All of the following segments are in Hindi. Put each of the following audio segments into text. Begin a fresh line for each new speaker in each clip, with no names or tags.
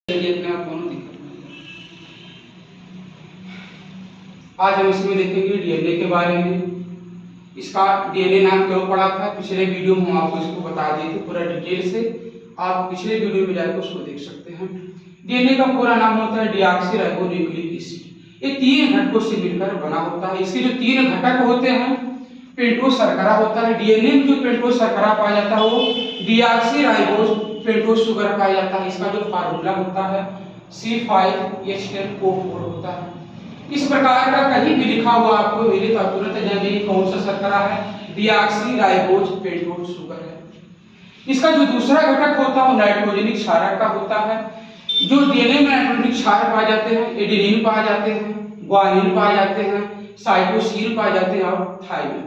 अपने आप दोनों दिक्कत नहीं है। आज हम इसमें देखेंगे डीएनए के बारे में। इसका डीएनए नाम क्यों पड़ा था, पिछले वीडियो में हम आपको इसको बता दिए थे पूरा डिटेल से। आप पिछले वीडियो में जाकर उसको देख सकते हैं। डीएनए का पूरा नाम होता है डीऑक्सीराइबोन्यूक्लिक एसिड। ये 3 घटकों से मिलकर बना होता है। इसके जो 3 घटक होते हैं, पेंटोज शर्करा होता है। डीएनए में जो पेंटोज शर्करा पाया जाता है वो डीऑक्सीराइबोज पेंटोज शुगर पाया जाता है। इसका जो फार्मूला होता है C5H10O4 होता है। इस प्रकार का कहीं भी लिखा हुआ आपको मिले तो आप तुरंत जानिए कौन सा शर्करा है, डीऑक्सीराइबोज पेंटोज शुगर है। इसका जो दूसरा घटक होता है वो नाइट्रोजनिक क्षारक का होता है। जो डीएनए में नाइट्रोजनिक क्षारक पाए जाते हैं, एडेनिन पाए जाते हैं, ग्वानिन पाए जाते हैं, साइटोसिन पाए जाते हैं और थाइमिन।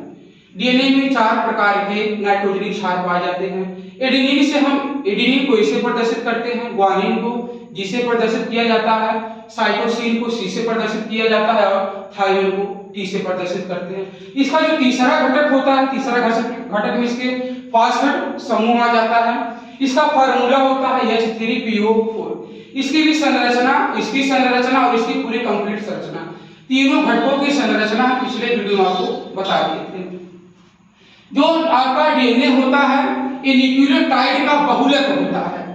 डीएनए में 4 प्रकार के नाइट्रोजनिक क्षार पाए जाते हैं। एडेनिन से हम एडेनिन को इसे प्रदर्शित करते हैं, ग्वानिन को जी से प्रदर्शित किया जाता है, साइटोसिन को सी से प्रदर्शित किया जाता है और थाइमिन को टी से प्रदर्शित करते हैं। इसका जो तीसरा घटक होता है, तीसरा घटक में इसके फास्फेट समूह आ जाता है। इसका फार्मूला होता है H3PO4। इसकी संरचना और इसकी पूरी कंप्लीट संरचना, तीनों घटकों की संरचना पिछले वीडियो में आपको बता दिए थे। जो आपका डीएनए होता है ये न्यूक्लियोटाइड का बहुलक होता है।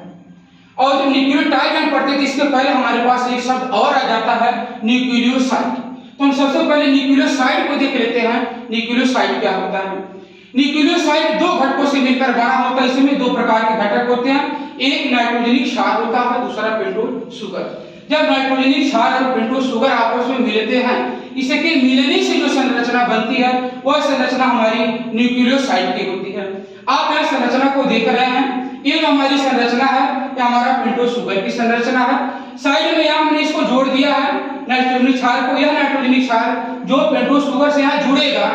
और जब न्यूक्लियोटाइड हम पढ़ते थे इसके पहले हमारे पास एक शब्द और आ जाता है न्यूक्लियोसाइड। तो हम सबसे पहले न्यूक्लियोसाइड को देख लेते हैं। न्यूक्लियोसाइड क्या होता है? न्यूक्लियोसाइड 2 घटकों से मिलकर बना होता है। इसमें 2 प्रकार के घटक होते हैं, एक नाइट्रोजनिक क्षार होता है, दूसरा पेंटोज शुगर। जब नाइट्रोजनिक क्षार और पेंटोज शुगर आपस में मिलते हैं, इसके मिलने से जो संरचना बनती है वह संरचना हमारी न्यूक्लियोसाइड की होती है। आप यह संरचना को देख रहे हैं, ये जो हमारी संरचना है ये हमारा पेंटोज शुगर की संरचना है। साइड में यहाँ हमने इसको जोड़ दिया है नाइट्रोजनिक क्षार को। यह नाइट्रोजनिक क्षार जो पेंटोज शुगर से यहाँ जुड़ेगा,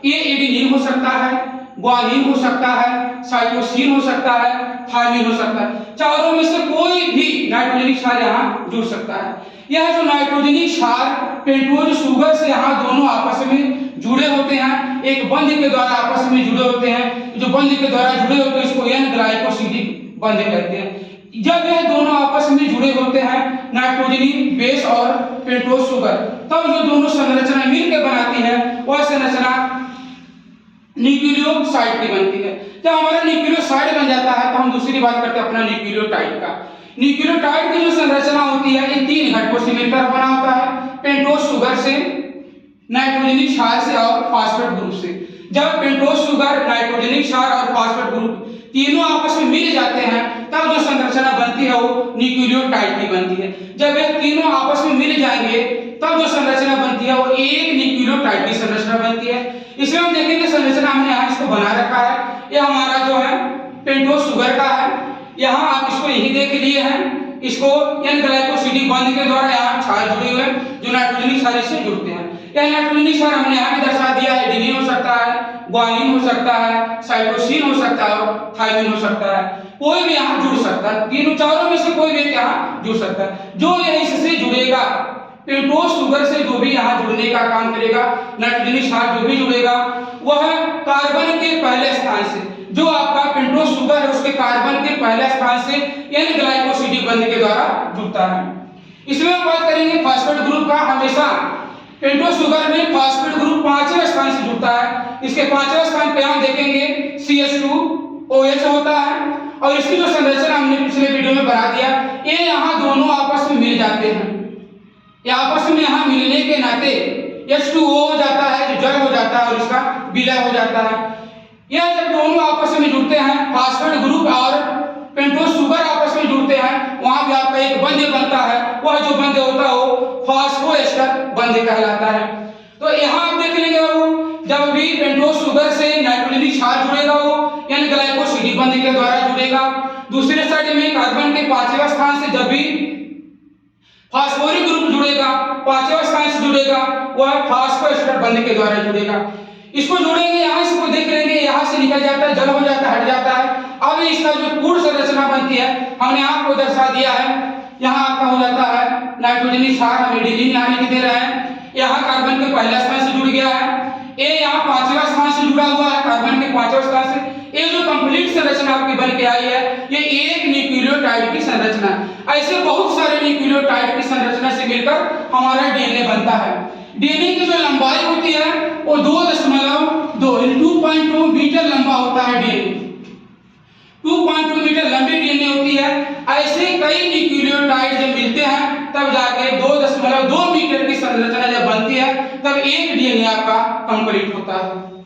ये एडेनिन हो सकता है, ग्वानिन हो सकता है, साइटोसिन हो सकता है, थाइमिन हो सकता है। चारों में से कोई भी नाइट्रोजनिक क्षार यहाँ जुड़ सकता है। यह जो नाइट्रोजनिक क्षार पेंटोज शुगर से यहाँ दोनों आपस में जुड़े होते हैं, एक बंध के द्वारा आपस में जुड़े होते हैं। जो बंध के द्वारा जुड़े होते हैं इसको एन ग्लाइकोसिडिक बंध कहते हैं। जब यह दोनों आपस में जुड़े होते हैं नाइट्रोजनिक बेस और पेंटोज शुगर, तब जो दोनों संरचना मिलकर बनाती है वह संरचना न्यूक्लियोसाइड की बनती है। जब हमारा न्यूक्लियोसाइड बन जाता है तो हम दूसरी बात करते हैं अपना न्यूक्लियोटाइड का। न्यूक्लियोटाइड की जो संरचना होती है ये 3 घटकों से मिलकर बना होता है, पेंटोज शुगर से, नाइट्रोजनिक क्षार से और फास्फेट ग्रुप से। जब पेंटोज शुगर, नाइट्रोजनिक क्षार और फास्फेट ग्रुप तीनों आपस में मिल जाते हैं तब जो संरचना बनती है वो न्यूक्लियोटाइड की बनती है। जब ये तीनों आपस में मिल जाएंगे तब जो संरचना बनती है वो एक न्यूक्लियोटाइड की संरचना बनती है। इसमें हम देखेंगे संरचना हमने यहाँ इसको बना रखा है, ये हमारा जो है पेंटोज शुगर का है। यहाँ आप इसको यही देख लिए हैं, इसको एन ग्लाइकोसिडिक बंध के द्वारा यहाँ क्षार जुड़े हुए हैं जो नाइट्रोजनिक क्षार से जुड़ते हैं। यह नाइट्रोजनिक क्षार हमने यहाँ भी दर्शा दिया है, एडेनिन हो सकता है, ग्वानिन हो सकता है, साइटोसिन हो सकता है और थाइमिन हो सकता है। कोई भी यहाँ जुड़ सकता है, तीनों चारों में से कोई भी यहाँ जुड़ सकता है। जो यह इससे जुड़ेगा, पेंटोज शुगर से जो भी यहाँ जुड़ने का काम करेगा, नाइट्रोजनिक क्षार जो भी जुड़ेगा वह कार्बन के पहले स्थान से, जो आपका पेंटोज शुगर है उसके कार्बन के पहले स्थान से एन ग्लाइकोसिडिक बंध के द्वारा जुड़ता है। इसमें हम बात करेंगे फास्फेट ग्रुप का। हमेशा पेंटोज शुगर में फास्फेट ग्रुप 5वें स्थान से जुड़ता है। इसके 5वें स्थान पे हम देखेंगे CH2OH होता है। और इसकी जो संरचना हमने पिछले वीडियो में बना दिया, ये यहाँ दोनों आपस में मिल जाते हैं। ये आपस में यहाँ मिलने के नाते H2O हो जाता है जो जल हो जाता है और इसका विलय हो जाता है। यह जब दोनों आपस में जुड़ते हैं, फास्फेट ग्रुप और पेंटोज शुगर आपस में जुड़ते हैं, वहां भी आपका एक बंध बनता है। वह जो बंध होता है वो फास्फोएस्टर बंध कहलाता है। तो यहाँ आप देख लेंगे जब भी पेंटोज शुगर से नाइट्रोजनिक क्षार जुड़ेगा वो एन ग्लाइकोसिडिक बंध के द्वारा जुड़ेगा। दूसरे साइड में कार्बन के 5वें स्थान से जब भी फास्फोरिक ग्रुप जुड़ेगा, 5वें स्थान से जुड़ेगा, वह फास्फोएस्टर बंध के द्वारा जुड़ेगा। इसको जोड़ेंगे, यहाँ इसको देख लेंगे, यहाँ से निकल जाता है, जल हो जाता है, हट जाता है। अब इसका जो पूर्ण संरचना बनती है हमने आपको दर्शा दिया है। यहाँ आपका हो जाता है नाइट्रोजनिक क्षार, हम एडेनिन यहाँ लिख दे रहे हैं। यहाँ कार्बन के पहले स्थान से जुड़ गया है, ए यहाँ 5वें स्थान से जुड़ा हुआ है, कार्बन के 5वें स्थान से। ये जो कंप्लीट संरचना आपकी बन के आई है ये एक न्यूक्लियोटाइड की संरचना। ऐसे बहुत सारे मिलकर हमारा डीएनए बनता है। डीएनए की जो लंबाई होती है वो 2.2 2.2 मीटर लंबा होता है डीएनए। 2.2 मीटर लंबी डीएनए होती है। ऐसे कई न्यूक्लियोटाइड जब मिलते हैं तब जाके 2.2 मीटर की संरचना जब बनती है तब एक डीएनए आपका कंप्लीट होता है।